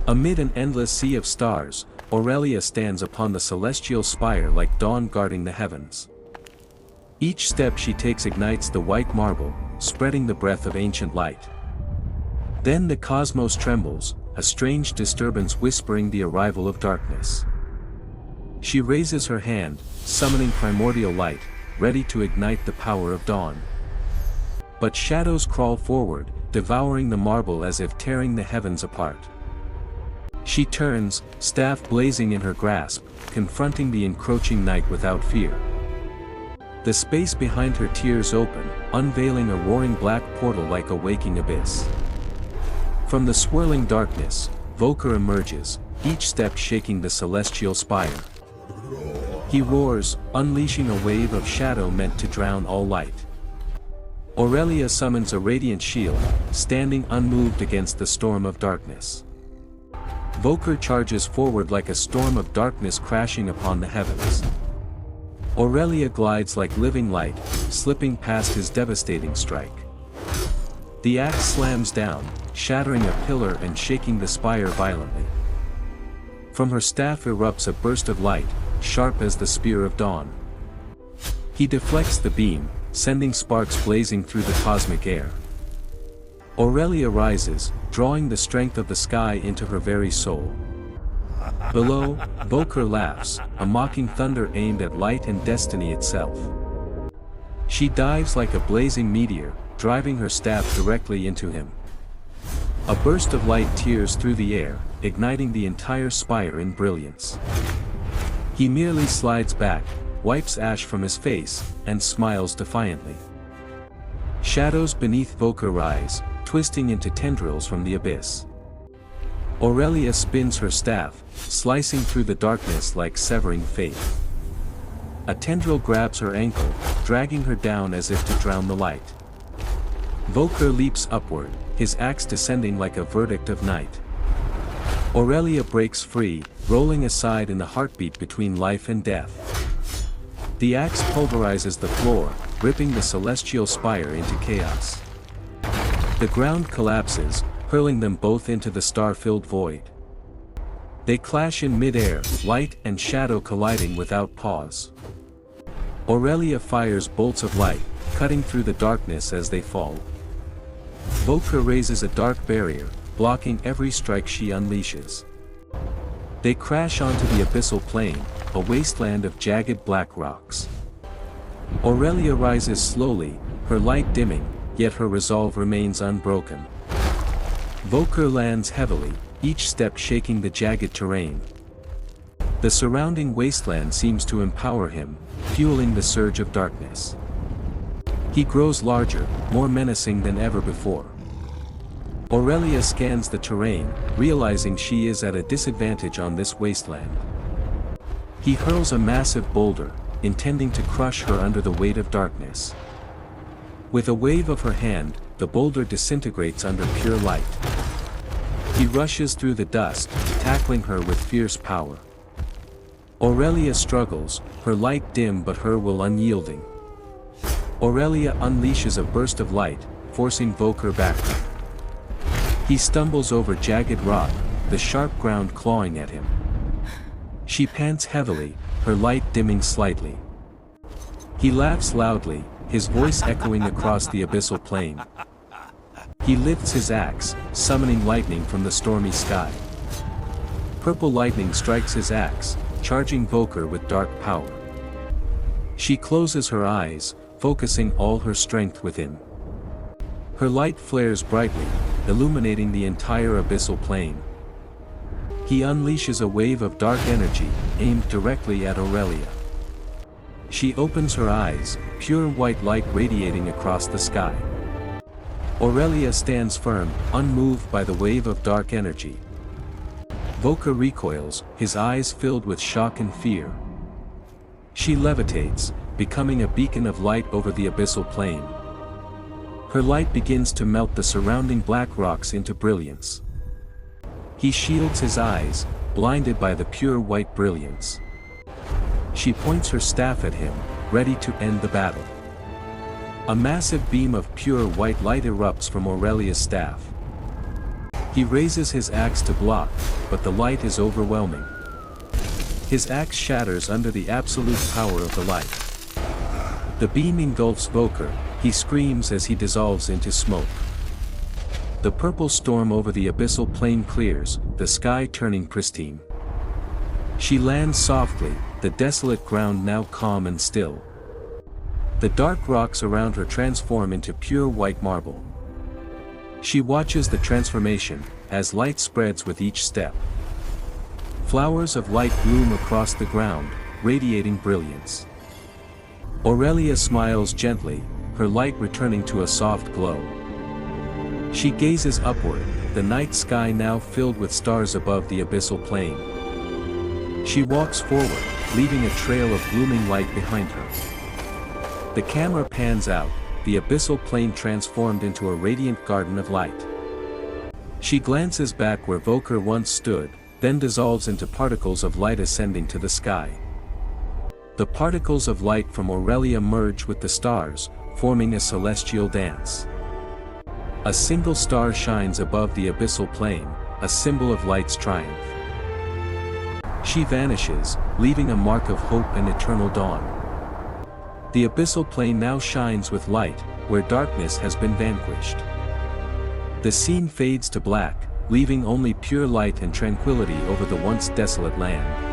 Amid an endless sea of stars, Aurelia stands upon the Celestial Spire like dawn guarding the heavens. Each step she takes ignites the white marble, spreading the breath of ancient light. Then the cosmos trembles, a strange disturbance whispering the arrival of darkness. She raises her hand, summoning primordial light, ready to ignite the power of dawn. But shadows crawl forward, devouring the marble as if tearing the heavens apart. She turns, staff blazing in her grasp, confronting the encroaching night without fear. The space behind her tears open, unveiling a roaring black portal like a waking abyss. From the swirling darkness, Vokor emerges, each step shaking the Celestial Spire. He roars, unleashing a wave of shadow meant to drown all light. Aurelia summons a radiant shield, standing unmoved against the storm of darkness. Vokor charges forward like a storm of darkness crashing upon the heavens. Aurelia glides like living light, slipping past his devastating strike. The axe slams down, shattering a pillar and shaking the spire violently. From her staff erupts a burst of light, sharp as the spear of dawn. He deflects the beam, sending sparks blazing through the cosmic air. Aurelia rises, drawing the strength of the sky into her very soul. Below, Vokor laughs, a mocking thunder aimed at light and destiny itself. She dives like a blazing meteor, driving her staff directly into him. A burst of light tears through the air, igniting the entire spire in brilliance. He merely slides back, wipes ash from his face, and smiles defiantly. Shadows beneath Vokor rise, twisting into tendrils from the abyss. Aurelia spins her staff, slicing through the darkness like severing faith. A tendril grabs her ankle, dragging her down as if to drown the light. Vokor leaps upward, his axe descending like a verdict of night. Aurelia breaks free, rolling aside in the heartbeat between life and death. The axe pulverizes the floor, ripping the Celestial Spire into chaos. The ground collapses, hurling them both into the star-filled void. They clash in mid-air, light and shadow colliding without pause. Aurelia fires bolts of light, cutting through the darkness as they fall. Vokor raises a dark barrier, blocking every strike she unleashes. They crash onto the abyssal plain, a wasteland of jagged black rocks. Aurelia rises slowly, her light dimming, yet her resolve remains unbroken. Vokor lands heavily, each step shaking the jagged terrain. The surrounding wasteland seems to empower him, fueling the surge of darkness. He grows larger, more menacing than ever before. Aurelia scans the terrain, realizing she is at a disadvantage on this wasteland. He hurls a massive boulder, intending to crush her under the weight of darkness. With a wave of her hand, the boulder disintegrates under pure light. He rushes through the dust, tackling her with fierce power. Aurelia struggles, her light dim but her will unyielding. Aurelia unleashes a burst of light, forcing Vokor backward. He stumbles over jagged rock, the sharp ground clawing at him. She pants heavily, her light dimming slightly. He laughs loudly, his voice echoing across the abyssal plain. He lifts his axe, summoning lightning from the stormy sky. Purple lightning strikes his axe, charging Vokor with dark power. She closes her eyes, focusing all her strength within. Her light flares brightly, illuminating the entire abyssal plain. He unleashes a wave of dark energy, aimed directly at Aurelia. She opens her eyes, pure white light radiating across the sky. Aurelia stands firm, unmoved by the wave of dark energy. Vokor recoils, his eyes filled with shock and fear. She levitates, becoming a beacon of light over the abyssal plain. Her light begins to melt the surrounding black rocks into brilliance. He shields his eyes, blinded by the pure white brilliance. She points her staff at him, ready to end the battle. A massive beam of pure white light erupts from Aurelia's staff. He raises his axe to block, but the light is overwhelming. His axe shatters under the absolute power of the light. The beam engulfs Vokor, he screams as he dissolves into smoke. The purple storm over the abyssal plain clears, the sky turning pristine. She lands softly, the desolate ground now calm and still. The dark rocks around her transform into pure white marble. She watches the transformation, as light spreads with each step. Flowers of light bloom across the ground, radiating brilliance. Aurelia smiles gently, her light returning to a soft glow. She gazes upward, the night sky now filled with stars above the abyssal plain. She walks forward, leaving a trail of blooming light behind her. The camera pans out, the abyssal plain transformed into a radiant garden of light. She glances back where Vokor once stood, then dissolves into particles of light ascending to the sky. The particles of light from Aurelia merge with the stars, forming a celestial dance. A single star shines above the abyssal plain, a symbol of light's triumph. She vanishes, leaving a mark of hope and eternal dawn. The abyssal plain now shines with light, where darkness has been vanquished. The scene fades to black, leaving only pure light and tranquility over the once desolate land.